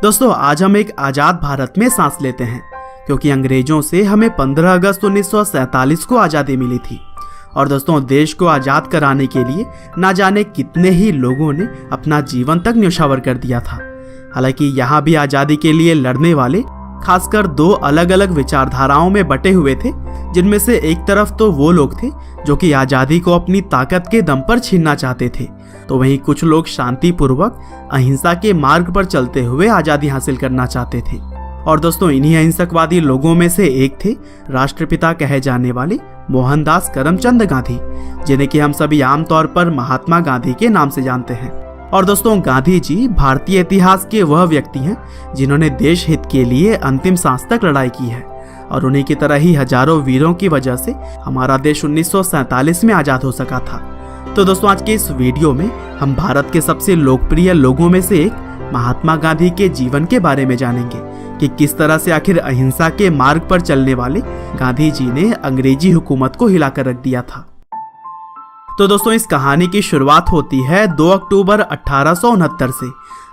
दोस्तों आज हम एक आज़ाद भारत में सांस लेते हैं क्योंकि अंग्रेजों से हमें 15 अगस्त 1947 को आज़ादी मिली थी। और दोस्तों देश को आज़ाद कराने के लिए ना जाने कितने ही लोगों ने अपना जीवन तक न्यौछावर कर दिया था। हालांकि यहाँ भी आज़ादी के लिए लड़ने वाले खासकर दो अलग अलग विचारधाराओं में बटे हुए थे, जिनमें से एक तरफ तो वो लोग थे जो कि आज़ादी को अपनी ताकत के दम पर छीनना चाहते थे, तो वहीं कुछ लोग शांतिपूर्वक अहिंसा के मार्ग पर चलते हुए आज़ादी हासिल करना चाहते थे। और दोस्तों इन्हीं अहिंसकवादी लोगों में से एक थे राष्ट्रपिता कहे जाने वाले मोहनदास करमचंद गांधी, जिन्हें कि हम सभी आमतौर पर महात्मा गांधी के नाम से जानते हैं। और दोस्तों गांधी जी भारतीय इतिहास के वह व्यक्ति हैं जिन्होंने देश हित के लिए अंतिम सांस तक लड़ाई की है, और उन्हीं की तरह ही हजारों वीरों की वजह से हमारा देश 1947 में आज़ाद हो सका था। तो दोस्तों आज के इस वीडियो में हम भारत के सबसे लोकप्रिय लोगों में से एक महात्मा गांधी के जीवन के बारे में जानेंगे कि किस तरह से आखिर अहिंसा के मार्ग पर चलने वाले गांधी जी ने अंग्रेजी हुकूमत को हिलाकर रख दिया था। तो दोस्तों इस कहानी की शुरुआत होती है 2 अक्टूबर 1869 से,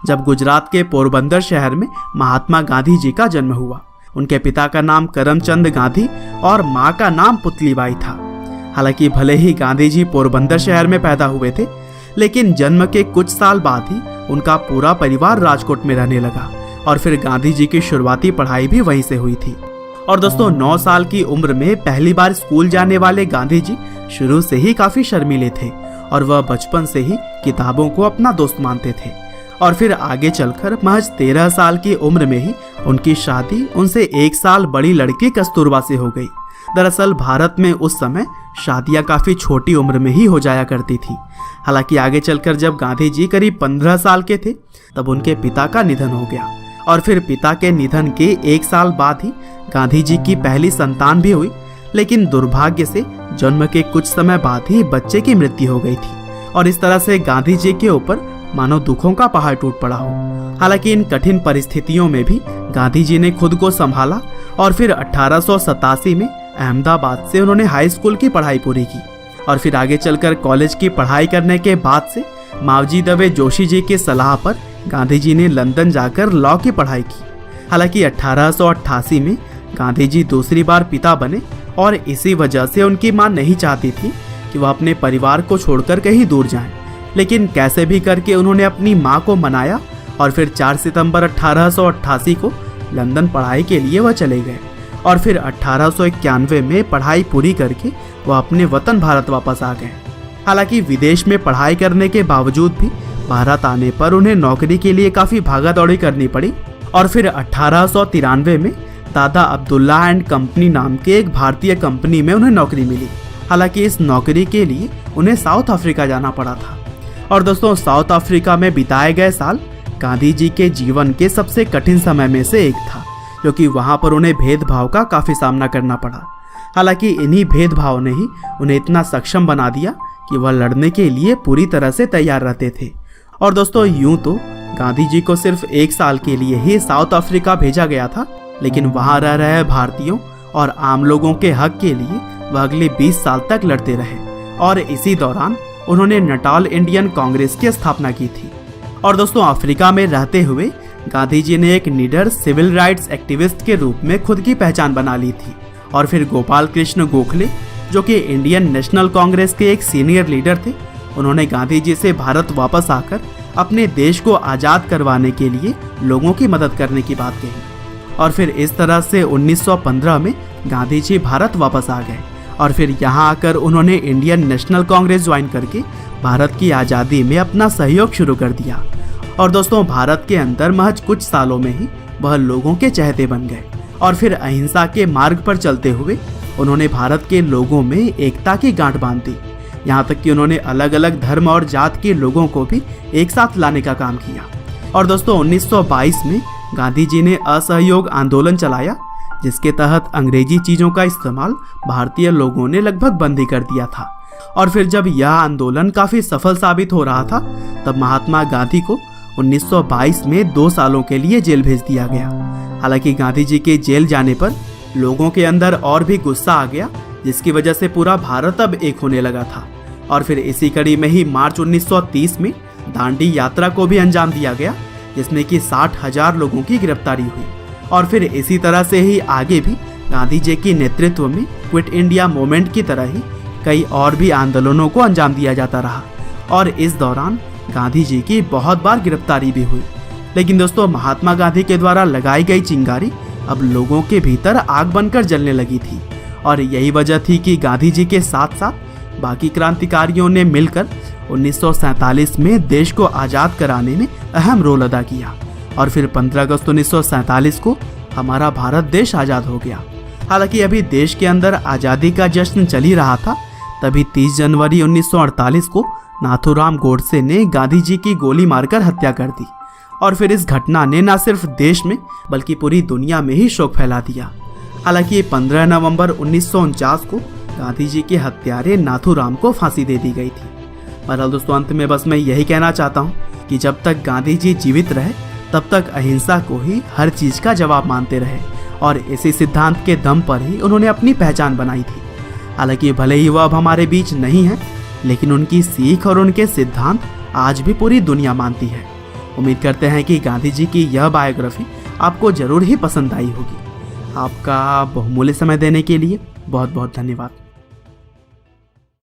जब गुजरात के पोरबंदर शहर में महात्मा गांधी जी का जन्म हुआ। उनके पिता का नाम करमचंद गांधी और माँ का नाम पुतलीबाई था। हालांकि भले ही गांधी जी पोरबंदर शहर में पैदा हुए थे, लेकिन जन्म के कुछ साल बाद ही उनका पूरा परिवार राजकोट में रहने लगा और फिर गांधी जी की शुरुआती पढ़ाई भी वहीं से हुई थी। और दोस्तों 9 साल की उम्र में पहली बार स्कूल जाने वाले गांधी जी शुरू से ही काफी शर्मीले थे और वह बचपन से ही किताबों को अपना दोस्त मानते थे। और फिर आगे चलकर महज 13 साल की उम्र में ही उनकी शादी उनसे 1 साल बड़ी लड़की कस्तूरबा से हो गई। दरअसल भारत में उस समय शादियां काफी छोटी उम्र में ही हो जाया करती थी। हालांकि आगे चलकर जब गांधी जी करीब 15 साल के थे तब उनके पिता का निधन हो गया, और फिर पिता के निधन के 1 साल बाद ही गांधी जी की पहली संतान भी हुई। लेकिन दुर्भाग्य से जन्म के कुछ समय बाद ही बच्चे की मृत्यु हो गई थी, और इस तरह से गांधी जी के ऊपर मानो दुखों का पहाड़ टूट पड़ा हो। हालांकि इन कठिन परिस्थितियों में भी गांधी जी ने खुद को संभाला और फिर 1887 में अहमदाबाद से उन्होंने हाई स्कूल की पढ़ाई पूरी की, और फिर आगे चलकर कॉलेज की पढ़ाई करने के बाद से मावजी दवे जोशी जी की सलाह पर गांधी जी ने लंदन जाकर लॉ की पढ़ाई की। हालांकि 1888 में गांधी जी दूसरी बार पिता बने, और इसी वजह से उनकी मां नहीं चाहती थी कि वह अपने परिवार को छोड़कर कहीं दूर जाएं। लेकिन कैसे भी करके उन्होंने अपनी मां को मनाया और फिर 4 सितंबर 1888 को लंदन पढ़ाई के लिए वह चले गए, और फिर 1891 में पढ़ाई पूरी करके वह अपने वतन भारत वापस आ गए। हालांकि विदेश में पढ़ाई करने के बावजूद भी भारत आने पर उन्हें नौकरी के लिए काफ़ी भागा दौड़ी करनी पड़ी, और फिर 1893 में दादा अब्दुल्ला एंड कंपनी नाम के एक भारतीय कंपनी में उन्हें नौकरी मिली। हालांकि इस नौकरी के लिए उन्हें साउथ अफ्रीका जाना पड़ा था। और दोस्तों साउथ अफ्रीका में बिताए गए साल गांधी जी के जीवन के सबसे कठिन समय में से एक था, क्योंकि वहाँ पर उन्हें भेदभाव का काफ़ी सामना करना पड़ा। हालांकि इन्हीं भेदभाव ने ही उन्हें इतना सक्षम बना दिया कि वह लड़ने के लिए पूरी तरह से तैयार रहते थे। और दोस्तों यूं तो गांधी जी को सिर्फ 1 साल के लिए ही साउथ अफ्रीका भेजा गया था, लेकिन वहाँ रह रहे भारतीयों और आम लोगों के हक के लिए वह अगले 20 साल तक लड़ते रहे, और इसी दौरान उन्होंने नटाल इंडियन कांग्रेस की स्थापना की थी। और दोस्तों अफ्रीका में रहते हुए गांधी जी ने एक निडर सिविल राइट्स एक्टिविस्ट के रूप में खुद की पहचान बना ली थी। और फिर गोपाल कृष्ण गोखले, जो कि इंडियन नेशनल कांग्रेस के एक सीनियर लीडर थे, उन्होंने गांधी जी से भारत वापस आकर अपने देश को आज़ाद करवाने के लिए लोगों की मदद करने की बात कही। और फिर इस तरह से 1915 में गांधी जी भारत वापस आ गए, और फिर यहाँ आकर उन्होंने इंडियन नेशनल कांग्रेस ज्वाइन करके भारत की आज़ादी में अपना सहयोग शुरू कर दिया। और दोस्तों भारत के अंदर महज कुछ सालों में ही वह लोगों के चहेते बन गए, और फिर अहिंसा के मार्ग पर चलते हुए उन्होंने भारत के लोगों में एकता की गांठ बांध दी। यहाँ तक कि उन्होंने अलग अलग धर्म और जात के लोगों को भी एक साथ लाने का काम किया। और दोस्तों 1922 में गांधी जी ने असहयोग आंदोलन चलाया, जिसके तहत अंग्रेजी चीज़ों का इस्तेमाल भारतीय लोगों ने लगभग बंद ही कर दिया था। और फिर जब यह आंदोलन काफ़ी सफल साबित हो रहा था तब महात्मा गांधी को 1922 में 2 सालों के लिए जेल भेज दिया गया। हालांकि गांधी जी के जेल जाने पर लोगों के अंदर और भी गुस्सा आ गया, जिसकी वजह से पूरा भारत अब एक होने लगा था। और फिर इसी कड़ी में ही मार्च 1930 में दांडी यात्रा को भी अंजाम दिया गया, जिसमें कि 60,000 लोगों की गिरफ्तारी हुई। और फिर इसी तरह से ही आगे भी गांधी जी के नेतृत्व में क्विट इंडिया मूवमेंट की तरह ही कई और भी आंदोलनों को अंजाम दिया जाता रहा और इस दौरान गांधी जी की बहुत बार गिरफ्तारी भी हुई। लेकिन दोस्तों, महात्मा गांधी के द्वारा लगाई गई चिंगारी अब लोगों के भीतर आग बनकर जलने लगी थी और यही वजह थी कि गांधी जी के साथ साथ बाकी क्रांतिकारियों ने मिलकर 1947 में देश को आज़ाद कराने में अहम रोल अदा किया और फिर 15 अगस्त 1947 को हमारा भारत देश आज़ाद हो गया। हालांकि अभी देश के अंदर आज़ादी का जश्न चल ही रहा था, तभी 30 जनवरी 1948 को नाथूराम गोडसे ने गांधी जी की गोली मारकर हत्या कर दी और फिर इस घटना ने न सिर्फ देश में बल्कि पूरी दुनिया में ही शोक फैला दिया। हालांकि 15 नवंबर 1949 को गांधी जी के हत्यारे नाथूराम को फांसी दे दी गई थी। बहरहाल दोस्तों, अंत में बस मैं यही कहना चाहता हूँ कि जब तक गांधी जी जीवित रहे तब तक अहिंसा को ही हर चीज का जवाब मानते रहे और इसी सिद्धांत के दम पर ही उन्होंने अपनी पहचान बनाई थी। हालांकि भले ही वह अब हमारे बीच नहीं है, लेकिन उनकी सीख और उनके सिद्धांत आज भी पूरी दुनिया मानती है। उम्मीद करते हैं कि गांधी जी की यह बायोग्राफी आपको जरूर ही पसंद आई होगी। आपका बहुमूल्य समय देने के लिए बहुत बहुत धन्यवाद।